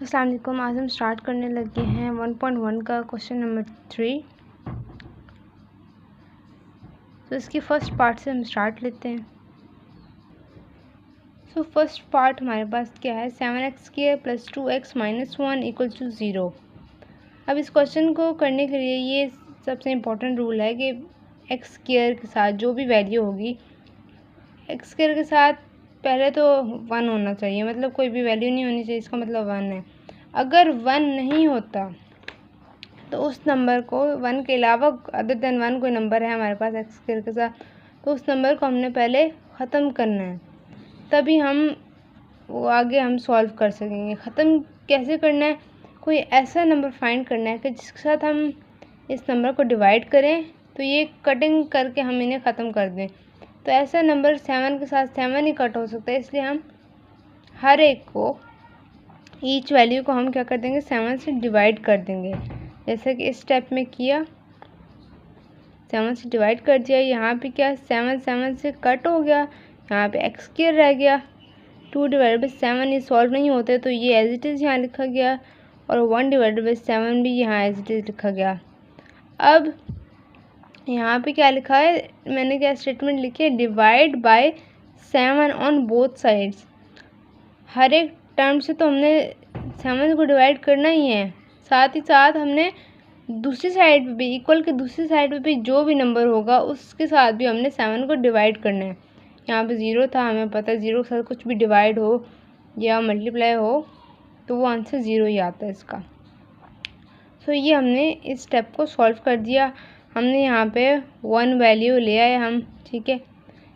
अस्सलाम वालेकुम। आज हम स्टार्ट करने लगे हैं 1.1 का क्वेश्चन नंबर 3। तो इसकी फ़र्स्ट पार्ट से हम स्टार्ट लेते हैं। सो फर्स्ट पार्ट हमारे पास क्या है, 7x² + 2x - 1 = 0। अब इस क्वेश्चन को करने के लिए ये सबसे इम्पोर्टेंट रूल है कि x² के साथ जो भी वैल्यू होगी, x² के साथ पहले तो 1 होना चाहिए, मतलब कोई भी वैल्यू नहीं होनी चाहिए, इसका मतलब 1 है। अगर 1 नहीं होता तो उस नंबर को 1 के अलावा अदर देन 1 कोई नंबर है हमारे पास x² के साथ, तो उस नंबर को हमने पहले ख़त्म करना है, तभी हम वो आगे हम सॉल्व कर सकेंगे। ख़त्म कैसे करना है, कोई ऐसा नंबर फाइंड करना है कि जिसके साथ हम इस नंबर को डिवाइड करें तो ये कटिंग करके हम इन्हें ख़त्म कर दें। तो ऐसा नंबर 7 के साथ 7 ही कट हो सकता है, इसलिए हम हर एक को, ईच वैल्यू को हम क्या कर देंगे, 7 से डिवाइड कर देंगे। जैसे कि इस स्टेप में किया, 7 से डिवाइड कर दिया। यहाँ पे क्या 7 से कट हो गया, यहाँ पे x² रह गया। 2/7 ये सॉल्व नहीं होते तो ये एज इट इज़ यहाँ लिखा गया, और 1/7 भी यहाँ एज इट इज़ लिखा गया। अब यहाँ पे क्या लिखा है, मैंने क्या स्टेटमेंट लिखी है, divide by 7 on both sides. हर एक टर्म से तो हमने 7 को डिवाइड करना ही है, साथ ही साथ हमने दूसरी साइड पे भी, इक्वल के दूसरी साइड पे भी जो भी नंबर होगा उसके साथ भी हमने 7 को डिवाइड करना है। यहाँ पे 0 था, हमें पता है 0 के साथ कुछ भी डिवाइड हो या मल्टीप्लाई हो तो वो आंसर 0 ही आता है इसका। सो ये हमने इस स्टेप को सॉल्व कर दिया। हमने यहाँ पे 1 वैल्यू ले आए हम, ठीक है।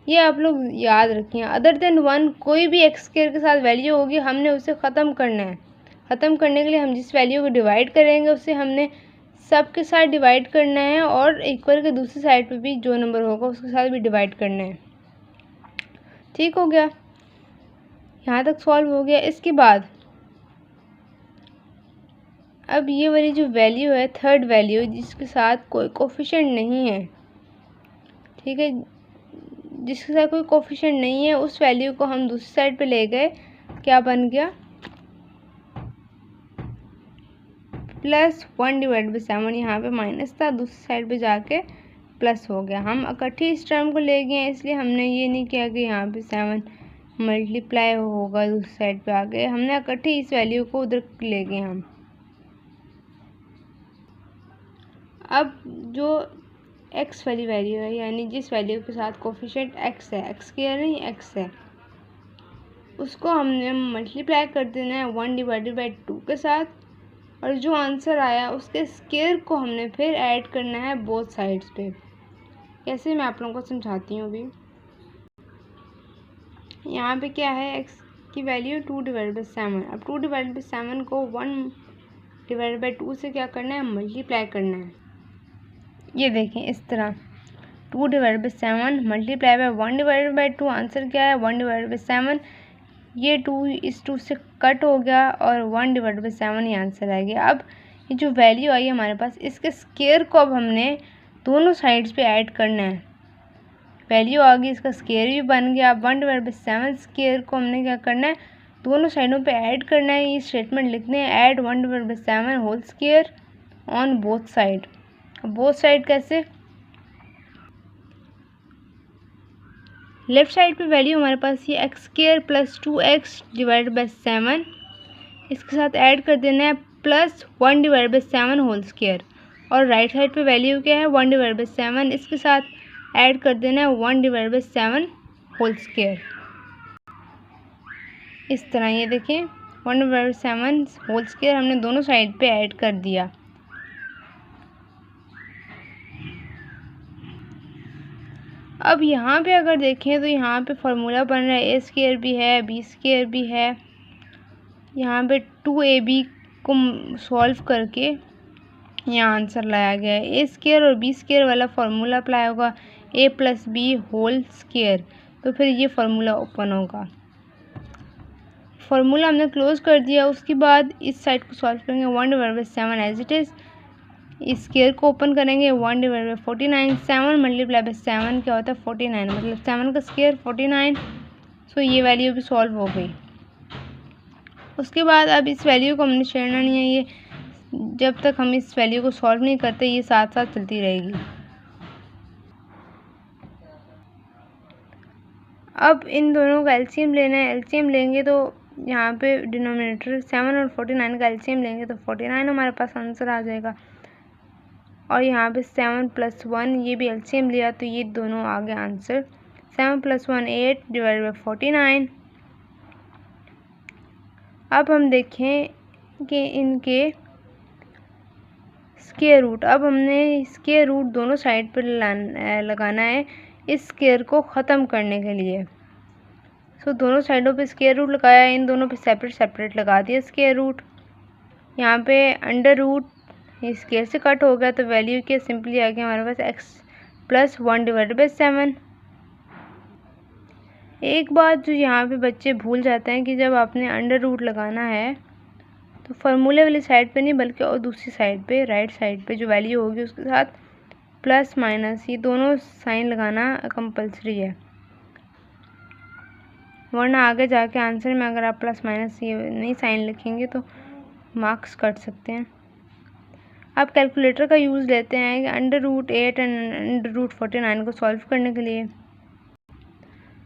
ये आप लोग याद रखिए, अदर देन 1 कोई भी x² के साथ वैल्यू होगी, हमने उसे ख़त्म करना है। ख़त्म करने के लिए हम जिस वैल्यू को डिवाइड करेंगे उसे हमने सब के साथ डिवाइड करना है, और इक्वल के दूसरी साइड पे भी जो नंबर होगा उसके साथ भी डिवाइड करना है। ठीक हो गया, यहाँ तक सॉल्व हो गया। इसके बाद अब ये वाली जो वैल्यू है, थर्ड वैल्यू जिसके साथ कोई कोफिशिएंट नहीं है, ठीक है, जिसके साथ कोई कोफिशिएंट नहीं है, उस वैल्यू को हम दूसरी साइड पे ले गए, क्या बन गया, +1/7। यहाँ पे माइनस था, दूसरी साइड पे जाके प्लस हो गया। हम इकट्ठी इस टर्म को ले गए हैं, इसलिए हमने ये नहीं किया कि यहाँ पे 7 मल्टीप्लाई होगा दूसरी साइड पे आके, हमने इकट्ठी इस वैल्यू को उधर ले गए हम। अब जो x वाली वैल्यू है, यानी जिस वैल्यू के साथ कोफिशिएंट x है, x² नहीं x है, उसको हमने मल्टीप्लाई कर देना है 1/2 के साथ, और जो आंसर आया उसके स्क्वायर को हमने फिर ऐड करना है बोथ साइड्स पे। कैसे, मैं आप लोगों को समझाती हूँ अभी। यहाँ पे क्या है, x की वैल्यू 2/7। अब 2/7 को 1/2 से क्या करना है, मल्टीप्लाई करना है। ये देखें इस तरह, 2/7 मल्टीप्लाई बाय 1/2, आंसर क्या है 1/7। ये 2 इस 2 से कट हो गया और 1/7 ही आंसर आ गया। अब ये जो वैल्यू आई हमारे पास, इसके स्क्वायर को अब हमने दोनों साइड्स पे ऐड करना है। वैल्यू आ गई, इसका स्क्वायर भी बन गया। अब 1/7 स्क्वायर को हमने क्या करना है, दोनों साइडों पे ऐड करना है। ये स्टेटमेंट लिखने हैं, add 1/7 whole square on both side. Both side कैसे, लेफ्ट साइड पे वैल्यू हमारे पास ये x² + 2x/7, इसके साथ ऐड कर देना है +1/7 होल स्क्वायर, और राइट साइड पे वैल्यू क्या है 1/7, इसके साथ ऐड कर देना है 1/7 होल स्क्वायर। इस तरह ये देखें 1/7 होल स्क्वायर हमने दोनों साइड पे ऐड कर दिया। अब यहाँ पे अगर देखें तो यहाँ पे फार्मूला बन रहा है, a² भी है, b² भी है। यहाँ पे 2ab को सॉल्व करके यहाँ आंसर लाया गया है। a² और b² वाला फार्मूला अप्लाई होगा, a + b होल स्क्वायर, तो फिर ये फार्मूला ओपन होगा। फार्मूला हमने क्लोज कर दिया। उसके बाद इस साइड को सॉल्व करेंगे, 1/7 एज इट इज़, इस स्क्वायर को ओपन करेंगे, 1/49, 7 मल्टीप्लाई बाय 7 क्या होता है 49, मतलब 7 का स्क्वायर 49। सो ये वैल्यू भी सॉल्व हो गई। उसके बाद अब इस वैल्यू को हमने छेड़ना नहीं है, ये जब तक हम इस वैल्यू को सॉल्व नहीं करते ये साथ साथ चलती रहेगी। अब इन दोनों का एलसीएम लेना है। एलसीएम लेंगे तो यहाँ पे डिनोमिनेटर 7 और 49 का एलसीएम लेंगे तो 49 हमारे पास आंसर आ जाएगा। और यहाँ पे 7 + 1 ये भी एलसीएम लिया तो ये दोनों आ गए आंसर। 7 + 1 8 / 49। अब हम देखें कि इनके स्क्वायर रूट, अब हमने स्क्वायर रूट दोनों साइड पर लगाना है इस स्क्वायर को ख़त्म करने के लिए। सो दोनों साइडों पे स्क्वायर रूट लगाया, इन दोनों पे सेपरेट सेपरेट लगा दिया स्क्वायर रूट। यहाँ पे अंडर रूट इस स्क्वायर से कट हो गया तो वैल्यू क्या सिंपली आ गया हमारे पास x + 1 / 7। एक बात जो यहाँ पे बच्चे भूल जाते हैं कि जब आपने अंडर रूट लगाना है तो फार्मूले वाली साइड पे नहीं बल्कि और दूसरी साइड पे राइट साइड पे जो वैल्यू होगी उसके साथ प्लस माइनस ये दोनों साइन लगाना कंपलसरी है, वरना आगे जाके आंसर में अगर आप प्लस माइनस ये नहीं साइन लिखेंगे तो मार्क्स कट सकते हैं। आप कैलकुलेटर का यूज़ लेते हैं under root 8 and under root 49 को सॉल्व करने के लिए।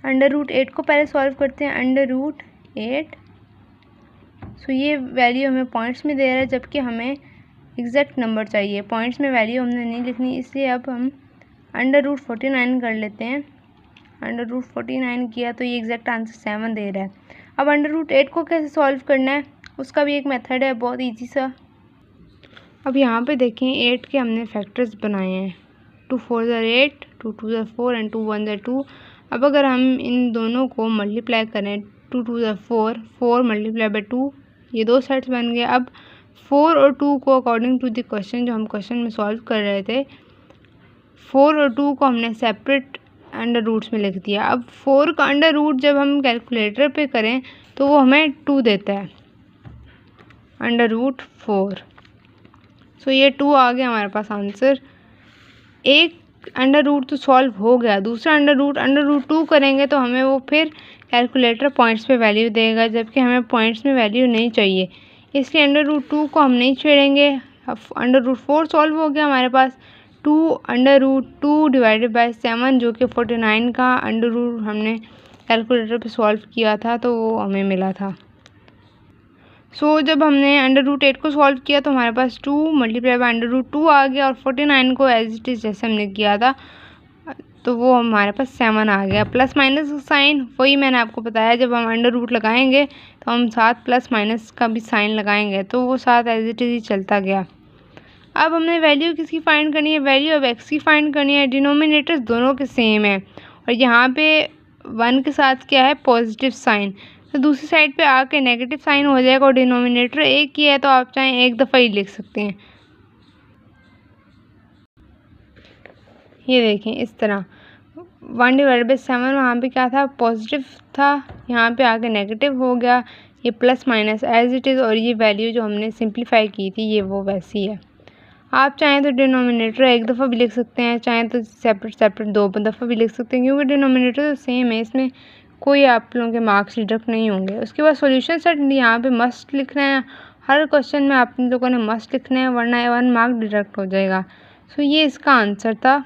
अंडर रूट 8 को पहले सॉल्व करते हैं, अंडर रूट 8। सो ये वैल्यू हमें पॉइंट्स में दे रहा है जबकि हमें एग्जैक्ट नंबर चाहिए, पॉइंट्स में वैल्यू हमने नहीं लिखनी, इसलिए अब हम अंडर रूट 49 कर लेते हैं। अंडर रूट 49 किया तो ये एग्जैक्ट आंसर 7 दे रहा है। अब अंडर रूट 8 को कैसे सॉल्व करना है उसका भी एक मेथड है बहुत ईजी सा। अब यहाँ पे देखें 8 के हमने फैक्टर्स बनाए हैं, 2 4 = 8, 2 2 = 4 एंड 2 1 = 2। अब अगर हम इन दोनों को मल्टीप्लाई करें 2 2 = 4, 4 × 2 ये दो सेट्स बन गए। अब 4 और 2 को अकॉर्डिंग टू द क्वेश्चन जो हम क्वेश्चन में सॉल्व कर रहे थे 4 और 2 को हमने सेपरेट अंडर रूट्स में लिख दिया। अब 4 का अंडर रूट जब हम कैलकुलेटर पे करें तो वो हमें 2 देता है, अंडर रूट 4। सो ये 2 आ गया हमारे पास आंसर। एक अंडर रूट तो सॉल्व हो गया, दूसरा अंडर रूट 2 करेंगे तो हमें वो फिर कैलकुलेटर पॉइंट्स पे वैल्यू देगा जबकि हमें पॉइंट्स में वैल्यू नहीं चाहिए, इसलिए अंडर रूट 2 को हम नहीं छेड़ेंगे। अब अंडर रूट 4 सॉल्व हो गया हमारे पास, 2 अंडर रूट 2 / 7 जो कि 49 का अंडर रूट हमने कैलकुलेटर पे सॉल्व किया था तो वो हमें मिला था। सो जब हमने अंडर रूट 8 को सॉल्व किया तो हमारे पास 2 × अंडर रूट 2 आ गया और 49 को एज इट इज़ जैसे हमने किया था तो वो हमारे पास 7 आ गया। प्लस माइनस साइन वही मैंने आपको बताया, जब हम अंडर रूट लगाएंगे तो हम साथ प्लस माइनस का भी साइन लगाएंगे तो वो साथ एज इट इज़ ही चलता गया। अब हमने वैल्यू किसकी फाइंड करनी है, वैल्यू ऑफ x की फाइंड करनी है। डिनोमिनेटर्स दोनों के सेम है और यहाँ पे 1 के साथ क्या है पॉजिटिव साइन, तो दूसरी साइड पे आके नेगेटिव साइन हो जाएगा और डिनोमिनेटर एक ही है तो आप चाहें एक दफ़ा ही लिख सकते हैं। ये देखें इस तरह 1 / 7 वहाँ पे क्या था पॉजिटिव था, यहाँ पे आके नेगेटिव हो गया, ये plus minus as it is और ये वैल्यू जो हमने सिंप्लीफाई की थी ये वो वैसी है। आप चाहें तो डिनोमिनेटर एक दफ़ा भी लिख सकते हैं, चाहें तो सेपरेट सेपरेट 2 दफ़ा भी लिख सकते हैं क्योंकि डिनोमिनेटर तो सेम है, इसमें कोई आप लोगों के मार्क्स डिडक्ट नहीं होंगे। उसके बाद सॉल्यूशन सेट यहाँ पे मस्ट लिखना है, हर क्वेश्चन में आप लोगों ने मस्ट लिखना है वरना 1 मार्क डिडक्ट हो जाएगा। सो ये इसका आंसर था।